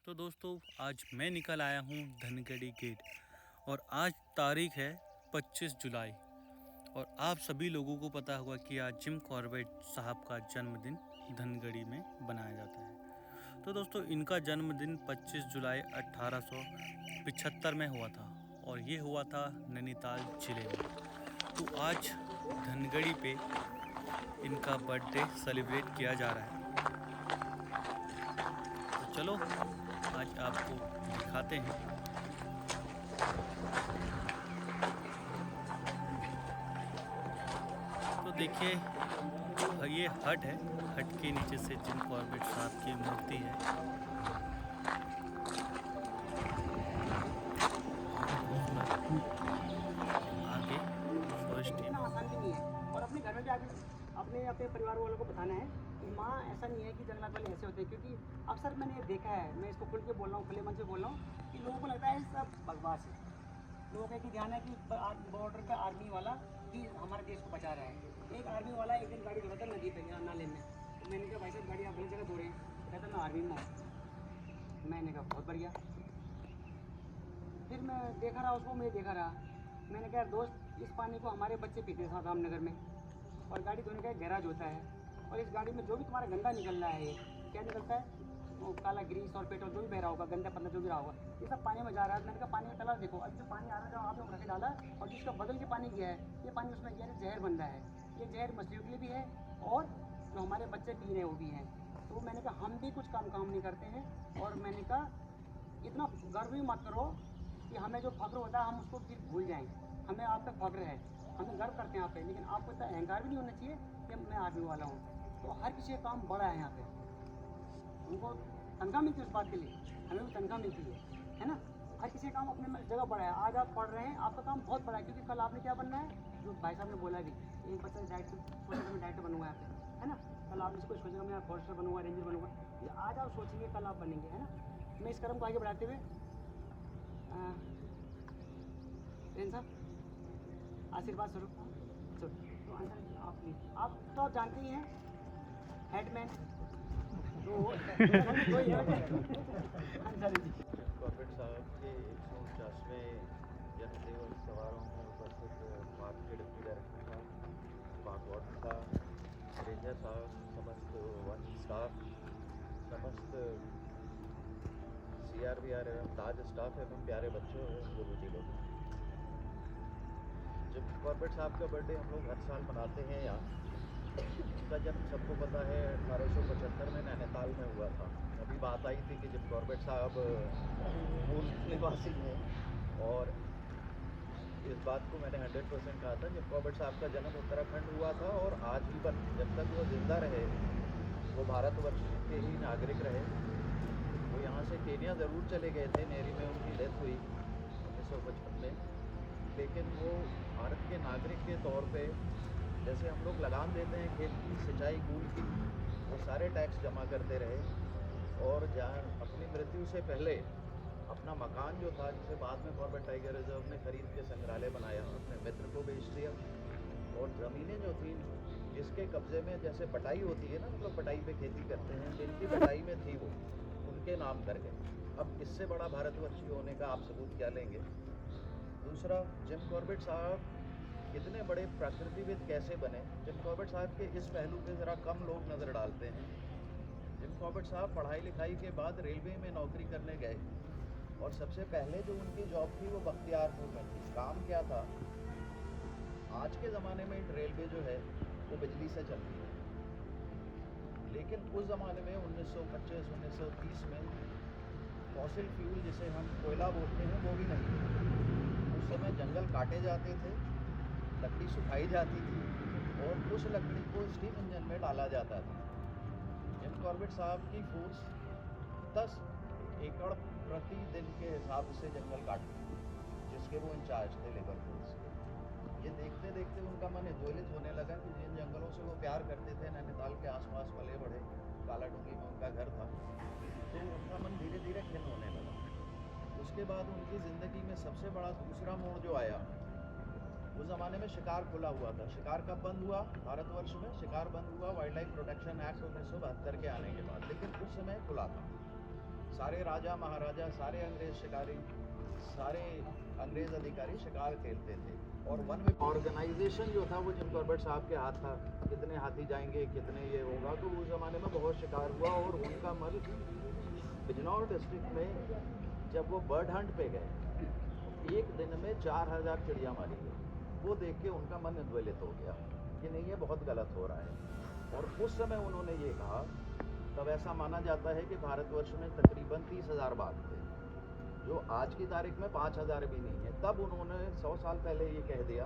तो दोस्तों आज मैं निकल आया हूँ धनगढ़ी गेट और आज तारीख है 25 जुलाई। और आप सभी लोगों को पता होगा कि आज जिम कॉर्बेट साहब का जन्मदिन धनगढ़ी में बनाया जाता है। तो दोस्तों इनका जन्मदिन 25 जुलाई 1875 में हुआ था और ये हुआ था नैनीताल जिले में। तो आज धनगढ़ी पे इनका बर्थडे सेलिब्रेट किया जा रहा है। तो चलो आज आपको दिखाते हैं। तो देखिए ये हट है, हट के नीचे से जिम कॉर्बेट साहब की मूर्ति है। आगे फर्स्ट इतना आसान भी नहीं है। और अपने घर में भी आगे अपने अपने परिवार वालों को बताना है कि माँ ऐसा नहीं है कि जंगलात वाले ऐसे होते हैं, क्योंकि अक्सर मैंने ये देखा है, मैं इसको खुल के बोल रहा हूँ, खुले मन से बोल रहा हूँ कि लोगों को लगता है सब बकवास है। लोगों का कि ध्यान है कि बॉर्डर का आर्मी वाला कि हमारे देश को बचा रहा है। एक आर्मी वाला एक दिन गाड़ी धोता था नदी पे यहाँ नाले में, तो मैंने कहा भाई साहब गाड़ी आप गलत जगह धो रहे हैं, तो कहता मैं आर्मी में हूँ। मैंने कहा बहुत बढ़िया। फिर मैं देखा रहा उसको, मैं देखा रहा, मैंने कहा दोस्त इस पानी को हमारे बच्चे पीते हैं रामनगर में, और गाड़ी धोने का एक गैराज होता है, और इस गाड़ी में जो भी तुम्हारा गंदा निकल रहा है, क्या निकलता है, वो काला ग्रीस और पेट्रोल जो भी बह रहा होगा, गंदा पन्ना जो भी रहा होगा, ये सब पानी में जा रहा है। मैंने कहा पानी का कलर देखो, अब जो पानी आ रहा है जहाँ पे रखे डाला और जिसका बदल के पानी गया है, ये पानी उसमें गया है, जहर बन रहा है। ये जहर मछलियों के लिए भी है और जो हमारे बच्चे पी रहे हैं वो भी हैं। तो मैंने कहा हम भी कुछ काम नहीं करते हैं, और मैंने कहा इतना गर्व भी मत करो कि हमें जो फख्र होता है हम उसको फिर भूल जाएं। हमें आप पे फख्र है, हमें गर्व करते हैं आप पे, लेकिन आपको इतना अहंकार भी नहीं होना चाहिए कि मैं आर्मी वाला हूँ। तो हर किसी का काम बड़ा है यहाँ पे, उनको तनख्वाह मिलती है उस बात के लिए, हमें भी तनख्वाह मिलती है ना। हर किसी का काम अपने जगह बड़ा है। आज आप पढ़ रहे हैं, आपका काम बहुत बड़ा है, क्योंकि कल आपने क्या बनना है, जो भाई साहब ने बोला भी, एक बच्चा डायरेक्टर सोचेगा मैं डायरेक्टर बनूंगा यहाँ पे, है ना। कल आपने से कोई सोचेगा मैं फॉरेस्टर बनूंगा, रेंजर बनूंगा, ये आज आप सोचेंगे कल आप बनेंगे, है ना। मैं इस कर्म को आगे बढ़ाते हुए रेन साहब आशीर्वाद स्वरूप चलो तो अंदर आप प्लीज, आप तो आप जानते ही हैं हेडमैन तो दो ही है अंदर जी। कॉर्बेट साहब के 149वें जन्मदिवस समारोह में उपस्थित पार्क के डिप्टी डायरेक्टर साहब, पार्क वार्डन साहब, रेंजर साहब, समस्त वन स्टाफ, समस्त CRVR एवं ताज स्टाफ एवं प्यारे बच्चों एवं गुरुजी लोग, जब कॉर्बेट साहब का बर्थडे हम लोग हर साल मनाते हैं यहाँ। उनका जन्म सबको पता है 1875 में नैनीताल में हुआ था। अभी बात आई थी कि जब कॉर्बेट साहब मूल निवासी हैं, और इस बात को मैंने 100% कहा था, जब कॉर्बेट साहब का जन्म उत्तराखंड हुआ था और आजीवन जब तक वो जिंदा रहे, वो भारतवर्ष के ही नागरिक रहे। वो यहाँ से केन्या ज़रूर चले गए थे, नेरी में उनकी डेथ हुई 1955 में, लेकिन वो भारत के नागरिक के तौर पे जैसे हम लोग लगान देते हैं खेत की, सिंचाई, कूल की, वो सारे टैक्स जमा करते रहे। और जहाँ अपनी मृत्यु से पहले अपना मकान जो था, जिसे बाद में कॉर्बेट टाइगर रिजर्व ने खरीद के संग्रहालय बनाया, अपने मित्र को बेच दिया। और ज़मीनें जो थी जिसके कब्ज़े में जैसे बटाई होती है ना, हम लोग बटाई पे खेती करते हैं, जिनकी बटाई में थी वो उनके नाम कर गए। अब इससे बड़ा भारतवर्षी होने का आप सबूत क्या लेंगे। दूसरा, जिम कॉर्बेट साहब कितने बड़े प्रकृतिविद कैसे बने, जिम कॉर्बेट साहब के इस पहलू पे ज़रा कम लोग नज़र डालते हैं। जिम कॉर्बेट साहब पढ़ाई लिखाई के बाद रेलवे में नौकरी करने गए, और सबसे पहले जो उनकी जॉब थी वो बख्तियारपुर में थी। काम क्या था, आज के ज़माने में रेलवे जो है वो बिजली से चलती है, लेकिन उस ज़माने में 1925-1930 में फॉसिल फ्यूल जिसे हम कोयला बोलते हैं वो भी नहीं था। उस समय जंगल काटे जाते थे, लकड़ी सुखाई जाती थी, और उस लकड़ी को स्टीम इंजन में डाला जाता था। जिम कॉर्बेट साहब की फोर्स 10 एकड़ प्रति दिन के हिसाब से जंगल काटती थी, जिसके वो इंचार्ज थे लेबर फोर्स के। ये देखते देखते उनका मन ज्वलित होने लगा कि जिन जंगलों से वो प्यार करते थे, नैनीताल के आसपास पले बढ़े, कालाडूंगी में उनका घर था, तो उनका मन धीरे धीरे खिन्न होने लगा। उसके बाद उनकी ज़िंदगी में सबसे बड़ा दूसरा मोड़ जो आया, उस ज़माने में शिकार खुला हुआ था। शिकार कब बंद हुआ भारतवर्ष में? शिकार बंद हुआ वाइल्ड लाइफ प्रोटेक्शन एक्ट 1972 के आने के बाद, लेकिन उस समय खुला था। सारे राजा महाराजा, सारे अंग्रेज शिकारी, सारे अंग्रेज अधिकारी शिकार खेलते थे। और वन में ऑर्गेनाइजेशन जो था वो जिम कॉर्बेट साहब के हाथ था, कितने हाथी जाएंगे, कितने ये होगा। तो उस ज़माने में बहुत शिकार हुआ और उनका मन बिजनौर डिस्ट्रिक्ट में जब वो बर्ड हंट पे गए, एक दिन में 4000 चिड़िया मारी गई। वो देख के उनका मन उद्वेलित हो गया कि नहीं, ये बहुत गलत हो रहा है। और उस समय उन्होंने ये कहा, तब ऐसा माना जाता है कि भारतवर्ष में तकरीबन 30,000 बाघ थे, जो आज की तारीख में 5,000 भी नहीं है। तब उन्होंने 100 साल पहले ये कह दिया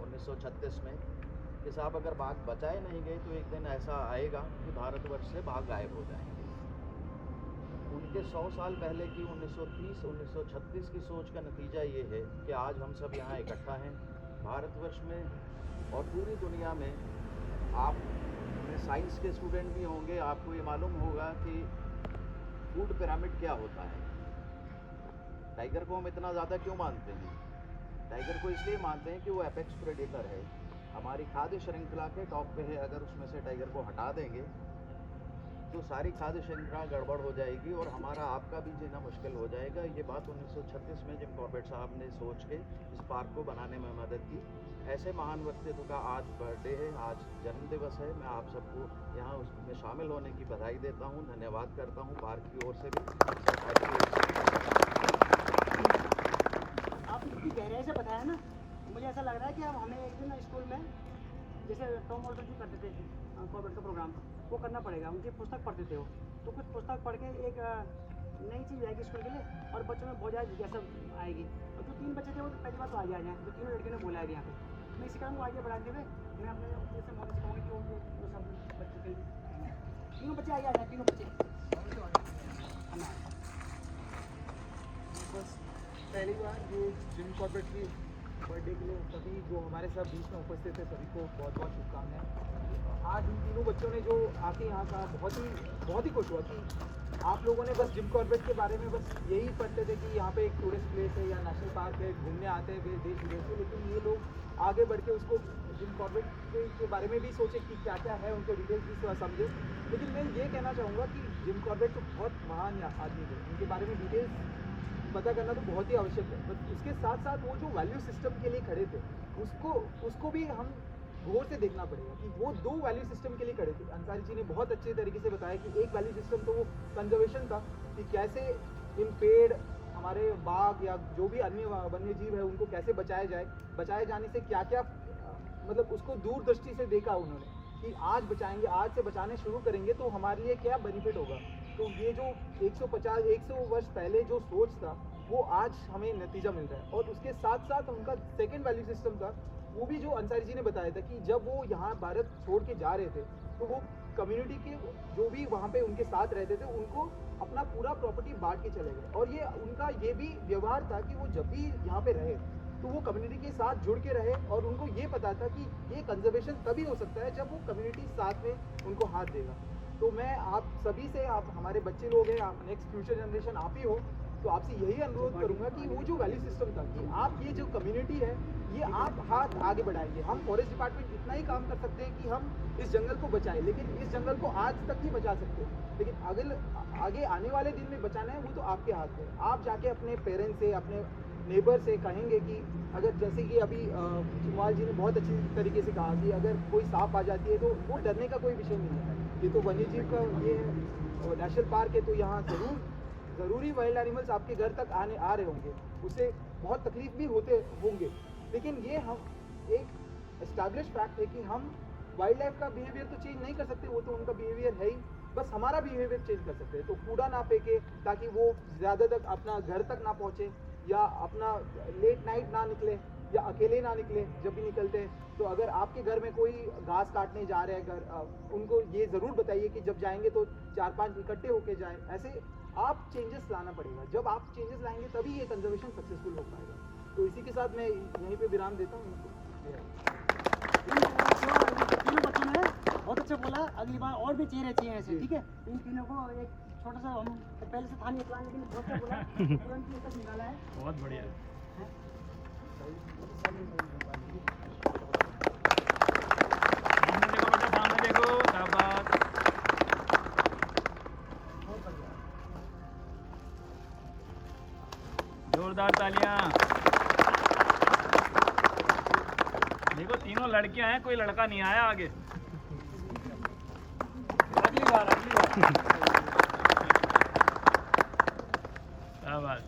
1936 में कि साहब अगर बाघ बचाए नहीं गए तो एक दिन ऐसा आएगा कि भारतवर्ष से बाघ गायब हो जाएंगे। उनके 100 साल पहले की 1930-1936 की सोच का नतीजा ये है कि आज हम सब यहाँ इकट्ठा हैं भारतवर्ष में और पूरी दुनिया में। आप साइंस के स्टूडेंट भी होंगे, आपको ये मालूम होगा कि फूड पिरामिड क्या होता है। टाइगर को हम इतना ज़्यादा क्यों मानते हैं? टाइगर को इसलिए मानते हैं कि वो एपेक्स प्रेडेटर है, हमारी खाद्य श्रृंखला के टॉप पे है। अगर उसमें से टाइगर को हटा देंगे तो सारी खाद्य श्रृंखला गड़बड़ हो जाएगी और हमारा आपका भी जीना मुश्किल हो जाएगा। ये बात 1936 में जिम कॉर्बेट साहब ने सोच के इस पार्क को बनाने में मदद की। ऐसे महान व्यक्तित्व का आज बर्थडे है, आज जन्मदिवस है। मैं आप सबको यहाँ उसमें शामिल होने की बधाई देता हूँ, धन्यवाद करता हूँ पार्क की ओर से भी। आपने इतनी गहराई से बताया ना, मुझे ऐसा लग रहा है कि अब हमें एक दिन स्कूल में जैसे टॉम ऑल्टर जी करते थे कॉर्बेट का प्रोग्राम, वो करना पड़ेगा। उनकी पुस्तक पढ़ते थे वो, तो कुछ पुस्तक पढ़ के एक नई चीज़ आएगी स्कूल के लिए और बच्चों में बहुत ज़्यादा जिज्ञासा आएगी। और जो 3 बच्चे थे वो तो पहली बार तो आगे आ जाए, जो 3 लड़कियों ने बोला है यहाँ पे। मैं इसी कारण को आगे बढ़ाते हुए मैं अपने जैसे मॉडल से कहूँगी कि वो सब बच्चे के 3 बच्चे आगे आ जाए, 3 बच्चे। बस पहली बार ये जिम कॉर्बेट की बर्थडे के लिए सभी जो हमारे साथ बीच में उपस्थित थे सभी को बहुत बहुत शुभकामनाएं। आज इन तीनों बच्चों ने जो आके यहाँ का बहुत ही खुश हुआ कि आप लोगों ने बस जिम कॉर्बेट के बारे में बस यही पढ़ते थे कि यहाँ पे एक टूरिस्ट प्लेस है या नेशनल पार्क है, घूमने आते हैं देश विदेश से, लेकिन ये लोग आगे बढ़ के उसको जिम कॉर्बेट के बारे में भी सोचे कि क्या क्या है, उनके डिटेल्स भी थोड़ा समझे। लेकिन मैं ये कहना चाहूँगा कि जिम कॉर्बेट तो बहुत महान आदमी थे, उनके बारे में डिटेल्स पता करना तो बहुत ही आवश्यक है। बट उसके साथ साथ वो जो वैल्यू सिस्टम के लिए खड़े थे उसको भी हम गौर से देखना पड़ेगा कि वो 2 वैल्यू सिस्टम के लिए खड़े थे। अंसारी जी ने बहुत अच्छे तरीके से बताया कि एक वैल्यू सिस्टम तो वो कंजर्वेशन था कि कैसे इन पेड़, हमारे बाग या जो भी अन्य वन्य जीव है उनको कैसे बचाया जाए, बचाए जाने से क्या क्या मतलब उसको दूरदृष्टि से देखा उन्होंने कि आज बचाएंगे, आज से बचाने शुरू करेंगे तो हमारे लिए क्या बेनिफिट होगा। तो ये जो 150-100 वर्ष पहले जो सोच था वो आज हमें नतीजा मिल रहा है। और उसके साथ साथ उनका सेकंड वैल्यू सिस्टम था, वो भी जो अंसारी जी ने बताया था कि जब वो यहाँ भारत छोड़ के जा रहे थे तो वो कम्युनिटी के जो भी वहाँ पे उनके साथ रहते थे उनको अपना पूरा प्रॉपर्टी बांट के चले गए। और ये उनका ये भी व्यवहार था कि वो जब भी यहाँ पे रहे तो वो कम्युनिटी के साथ जुड़ के रहे और उनको ये पता था कि ये कंजर्वेशन तभी हो सकता है जब वो कम्युनिटी साथ में उनको हाथ देगा। तो मैं आप सभी से, आप हमारे बच्चे लोग हैं, आप नेक्स्ट फ्यूचर जनरेशन आप ही हो, तो आपसे यही अनुरोध करूंगा कि वो जो वैल्यू सिस्टम था कि आप ये जो कम्युनिटी है ये आप हाथ आगे बढ़ाएंगे। हम फॉरेस्ट डिपार्टमेंट इतना ही काम कर सकते हैं कि हम इस जंगल को बचाएं, लेकिन इस जंगल को आज तक नहीं बचा सकते, लेकिन आगे आने वाले दिन में बचाना है वो तो आपके हाथ में। आप जाके अपने पेरेंट्स से, अपने नेबर से कहेंगे कि अगर जैसे कि अभी चुमाल जी ने बहुत अच्छी तरीके से कहा कि अगर कोई सांप आ जाती है तो वो डरने का कोई विषय नहीं है। ये तो वन्य जीव का ये है, नेशनल पार्क है, तो यहाँ ज़रूरी वाइल्ड एनिमल्स आपके घर तक आ रहे होंगे, उससे बहुत तकलीफ भी होंगे, लेकिन ये हम एक एस्टैब्लिश फैक्ट है कि हम वाइल्ड लाइफ का बिहेवियर तो चेंज नहीं कर सकते, वो तो उनका बिहेवियर है ही, बस हमारा बिहेवियर चेंज कर सकते हैं। तो कूड़ा ना फेंके ताकि वो ज़्यादा तक अपना घर तक ना पहुँचे, या अपना लेट नाइट ना निकले, या अकेले ना निकले जब भी निकलते हैं। तो अगर आपके घर में कोई घास काटने जा रहे हैं उनको ये ज़रूर बताइए कि जब जाएंगे तो 4-5 इकट्ठे होके जाएं। ऐसे आप चेंजेस लाना पड़ेगा, जब आप चेंजेस लाएंगे तभी ये कंजर्वेशन सक्सेसफुल हो पाएगा। तो इसी के साथ मैं यहीं पे विराम देता हूँ। तीनों बच्चों ने बहुत अच्छा बोला, अगली बार और भी चेहरे चाहिए ऐसे, ठीक है। इन तीनों को एक छोटा सा, हम पहले से था नहीं प्लान, लेकिन बहुत अच्छा बोला, तुरंत ये तक निकाला है, बहुत बढ़िया। सामने देखो, शाबाश। बहुत बढ़िया। जोरदार तालियां। देखो तीनों लड़कियां हैं, कोई लड़का नहीं आया आगे। अगली बार क्या बात।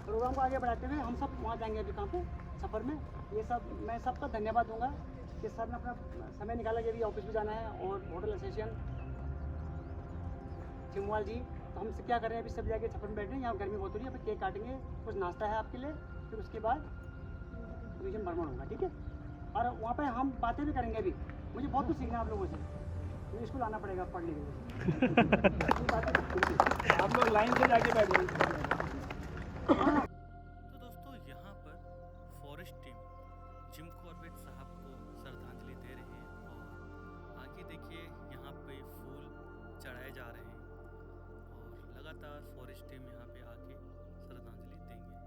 प्रोग्राम को आगे बढ़ाते हुए हम सब वहाँ जाएंगे अभी कहाँ पे सफ़र में। ये सब मैं सबका धन्यवाद दूंगा कि सर ने अपना समय निकाला कि अभी ऑफिस भी जाना है और होटल एसोसिएशन चिमवाल जी। तो हम क्या कर रहे हैं अभी सब जाके सफ़र में बैठ रहे हैं। यहाँ गर्मी बहुत हो रही है, फिर केक काटेंगे, कुछ नाश्ता है आपके लिए, फिर उसके बाद म्यूजियम भ्रमण होगा, ठीक है। और वहाँ पे हम बातें भी करेंगे। अभी मुझे बहुत कुछ सीखना है आप लोगों से, मुझे स्कूल आना पड़ेगा पढ़ने के लिए। आप लोग लाइन से जाके बैठ जाओ। तो दोस्तों यहाँ पर फॉरेस्ट टीम जिम कॉर्बेट साहब को श्रद्धांजलि दे रहे हैं और आगे देखिए यहाँ पे फूल चढ़ाए जा रहे हैं और लगातार फॉरेस्ट टीम यहाँ पे आके श्रद्धांजलि देंगे।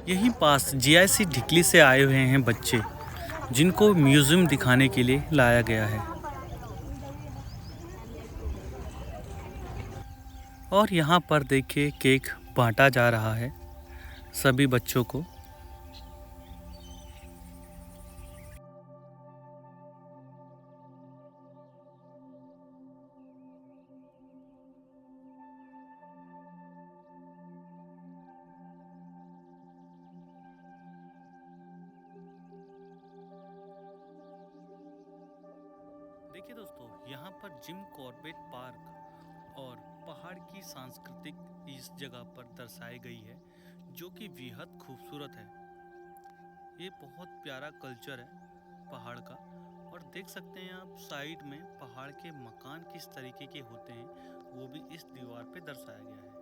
यहीं पास जीआईसी ढिकली से आए हुए हैं बच्चे जिनको म्यूज़ियम दिखाने के लिए लाया गया है। और यहाँ पर देखिए केक बांटा जा रहा है सभी बच्चों को। देखिए दोस्तों, यहाँ पर जिम कॉर्बेट पार्क और पहाड़ की सांस्कृतिक इस जगह पर दर्शाई गई है जो कि बेहद खूबसूरत है। ये बहुत प्यारा कल्चर है पहाड़ का। और देख सकते हैं आप साइड में पहाड़ के मकान किस तरीके के होते हैं, वो भी इस दीवार पे दर्शाया गया है।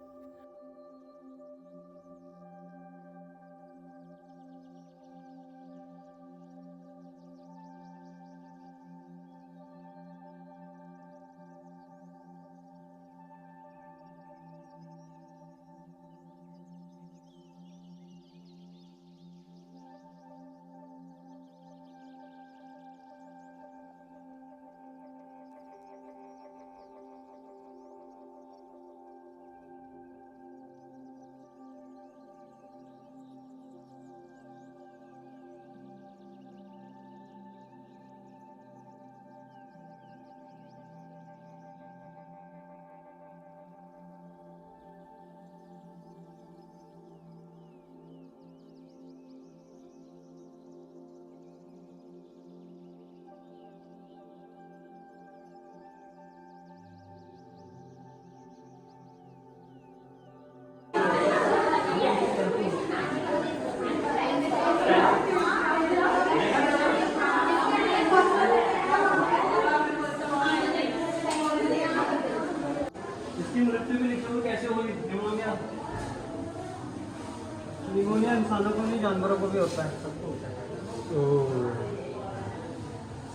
इंसानों को भी जानवरों को भी होता है, सबको होता है।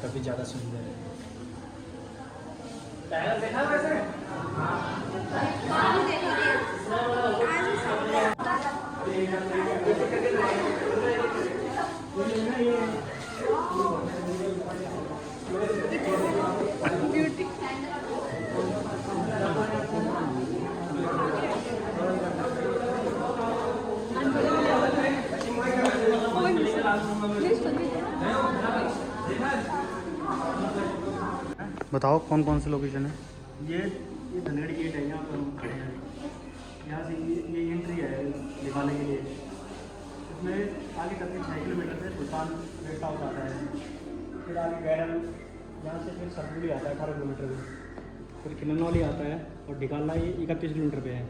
काफ़ी ज़्यादा सुंदर है। टायर देखा वैसे? बताओ कौन कौन से लोकेशन है? ये धनगढ़ गेट है, यहाँ पर हम खड़े हैं। यहाँ से ये एंट्री है दिखाने के लिए। इसमें आगे तक 6 किलोमीटर से सुल्तान गेस्ट हाउस आता है, फिर आगे गैरल, यहाँ से फिर सरगुड़ी आता है 18 किलोमीटर में, फिर खिलनौली आता है, और ढिकाला ये 31 किलोमीटर पे है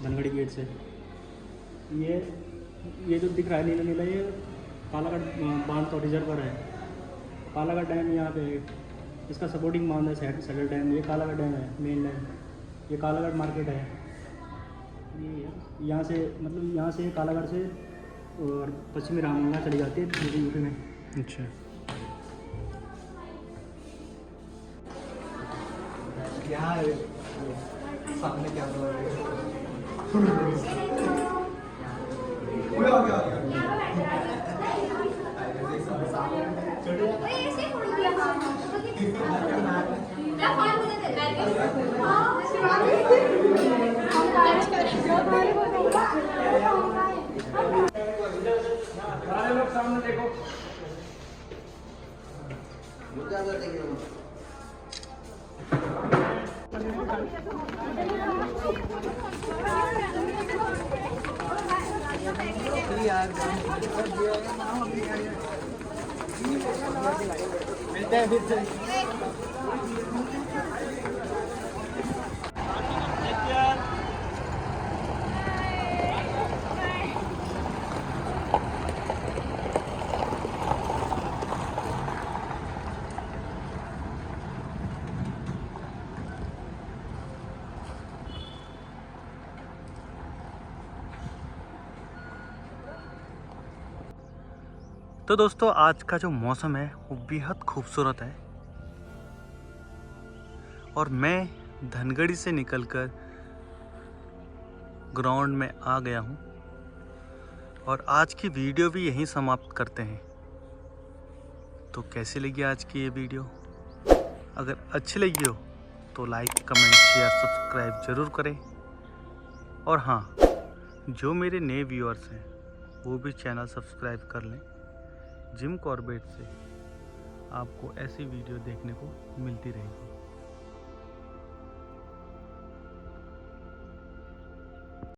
धनगढ़ गेट से। ये जो दिख रहा है नीला नीला, ये कालागढ़ बांध तो रिजर्व पर है। कालागढ़ डैम यहाँ पे है, इसका सपोर्टिंग बांध है सैडल डैम। ये कालागढ़ डैम है मेन डैम। ये कालागढ़ मार्केट है। ये यहाँ से मतलब यहाँ से कालागढ़ से और पश्चिमी रामगंगा चली जाती है पूरी यूपी में। अच्छा, यहाँ सामने क्या सारे लोग सामने देखो। मिलते हैं फिर से। तो दोस्तों आज का जो मौसम है वो बेहद खूबसूरत है, और मैं धनगढ़ी से निकलकर ग्राउंड में आ गया हूँ, और आज की वीडियो भी यहीं समाप्त करते हैं। तो कैसी लगी आज की ये वीडियो? अगर अच्छी लगी हो तो लाइक, कमेंट, शेयर, सब्सक्राइब ज़रूर करें। और हाँ, जो मेरे नए व्यूअर्स हैं वो भी चैनल सब्सक्राइब कर लें। जिम कॉर्बेट से आपको ऐसी वीडियो देखने को मिलती रहेगी।